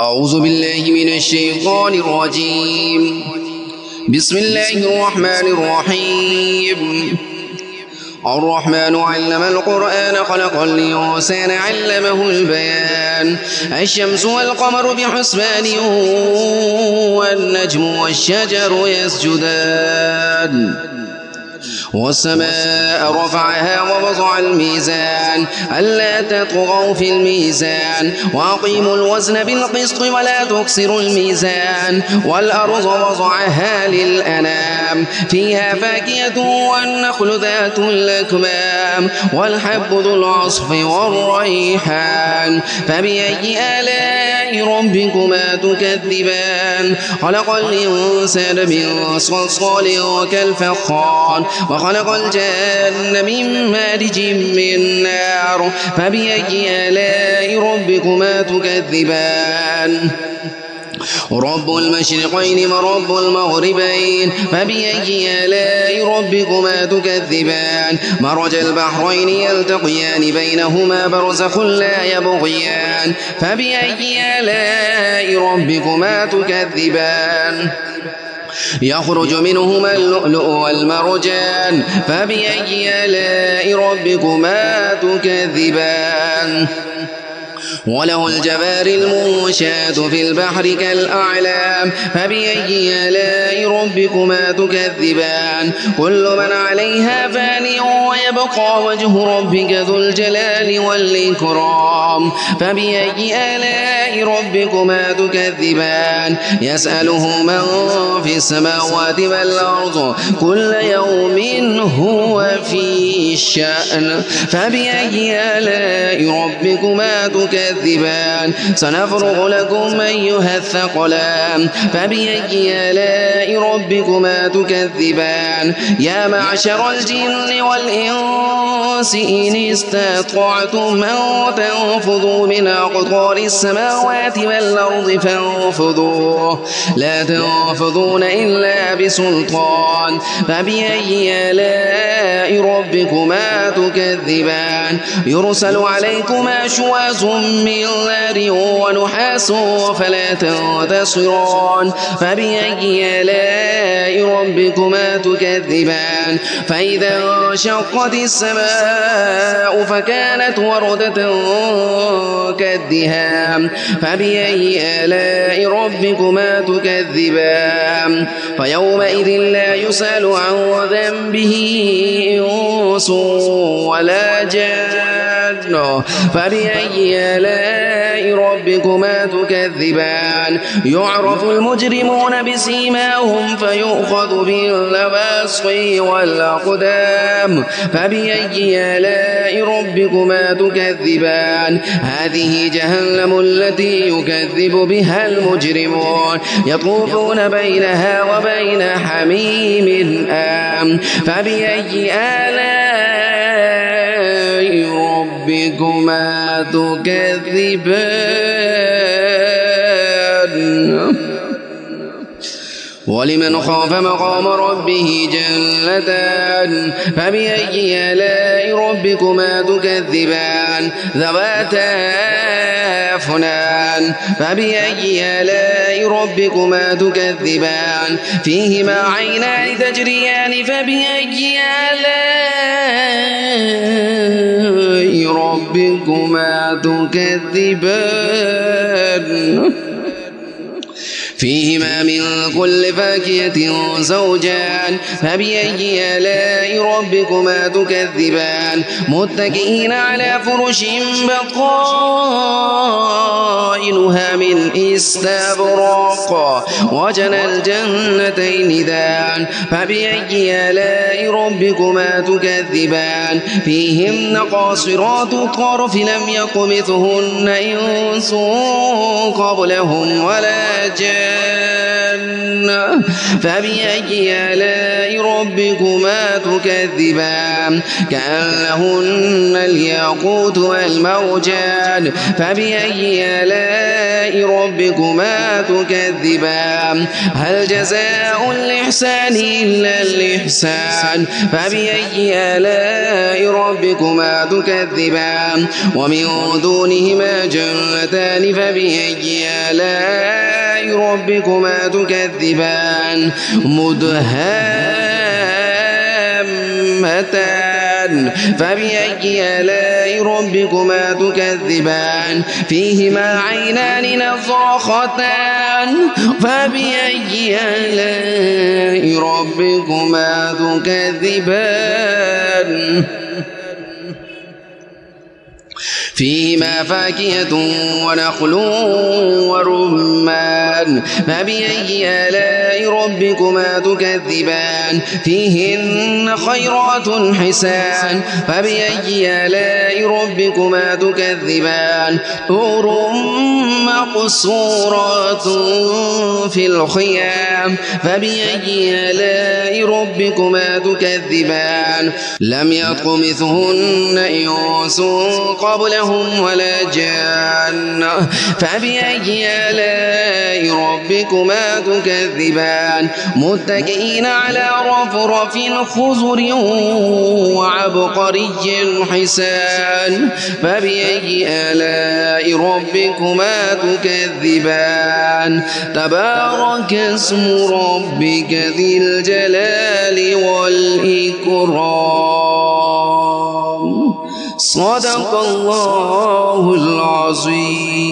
أعوذ بالله من الشيطان الرجيم. بسم الله الرحمن الرحيم. الرحمن علم القرآن خلق الإنسان علمه البيان. الشمس والقمر بحسبان والنجم والشجر يسجدان والسماء رفعها ووضع الميزان ألا تطغوا في الميزان وأقيموا الوزن بالقسط ولا تخسروا الميزان والأرض وضعها للأنام فيها فاكهة والنخل ذات الأكمام والحب ذو العصف والريحان فبأي آلاء ربكما تكذبان. خلق الإنسان من صلصال كالفخار وخلق الجن من مارج من نار فبأي آلاء ربكما تكذبان. رب المشرقين ورب المغربين فبأي آلاء ربكما تكذبان. مرج البحرين يلتقيان بينهما برزخ لا يبغيان فبأي آلاء ربكما تكذبان. يخرج منهما اللؤلؤ والمرجان فبأي آلاء ربكما تكذبان. وله الجوار المنشآت في البحر كالأعلام فبأي آلاء ربكما تكذبان. كل من عليها فان ويبقى وجه ربك ذو الجلال والإكرام فبأي آلاء ربكما تكذبان. يسأله من في السماوات والأرض كل يوم هو في شأن فبأي آلاء ربكما تكذبان. سنفرغ لكم أيها الثقلان فبأي آلاء ربكما تكذبان. يا معشر الجن والإنس إن استطعتم أن تنفذوا من أقطار السماوات والأرض فانفذوا لا تنفذون إلا بسلطان فبأي آلاء ربكما تكذبان. يرسل عليكما شواظ من نار ونحاس فلا تنتصران فبأي آلاء ربكما تكذبان. فإذا انشقت السماء فكانت وردة كالدهان فبأي آلاء ربكما تكذبان. فيومئذ لا يسأل عن ذنبه إنس ولا جان فبأي آلاء ربكما تكذبان. يعرف المجرمون بسيماهم فيؤخذ بالنواصي والأقدام فبأي آلاء ربكما تكذبان. هذه جهنم التي يكذب بها المجرمون يطوفون بينها وبين حميم آن فبأي آلاء ربكما تكذبان. ولمن خاف مقام ربه جنتان فبأي آلاء ربكما تكذبان. ذواتا أفنان فبأي آلاء ربكما تكذبان. فيهما عينان تجريان فبأي آلاء ربكما تكذبان. فيهما من كل فاكهة زوجان فبأي آلاء ربكما تكذبان. متكئين على فرش بطائنها من استبرق وجنى الجنتين دان فبأي آلاء ربكما تكذبان. فيهن قاصرات الطرف لم يطمثهن إنس قبلهم ولا جان فبأي آلاء ربكما تكذبان. كأنهن الياقوت والمرجان فبأي آلاء آلاء ربكما تكذبان هل جزاء الإحسان إلا الإحسان فبأي آلاء ربكما تكذبان ومن دونهما جنتان فبأي آلاء ربكما تكذبان مدهامتان فبأي آلاء ربكما تكذبان فيهما عينان نضاختان فبأي آلاء ربكما تكذبان فيهما فاكهة ونخل ورمان فبأي آلاء ربكما تكذبان فيهن خيرات حسان فبأي آلاء ربكما تكذبان حور مقصورات في الخيام فبأي آلاء ربكما تكذبان لم يطمثهن إنس قبلهم ولا جان فبأي آلاء ربكما تكذبان متكئين على رفرف خضر وعبقري حسان فبأي آلاء ربكما تكذبان تبارك اسم ربك ذي الجلال والإكرام صدق الله العظيم.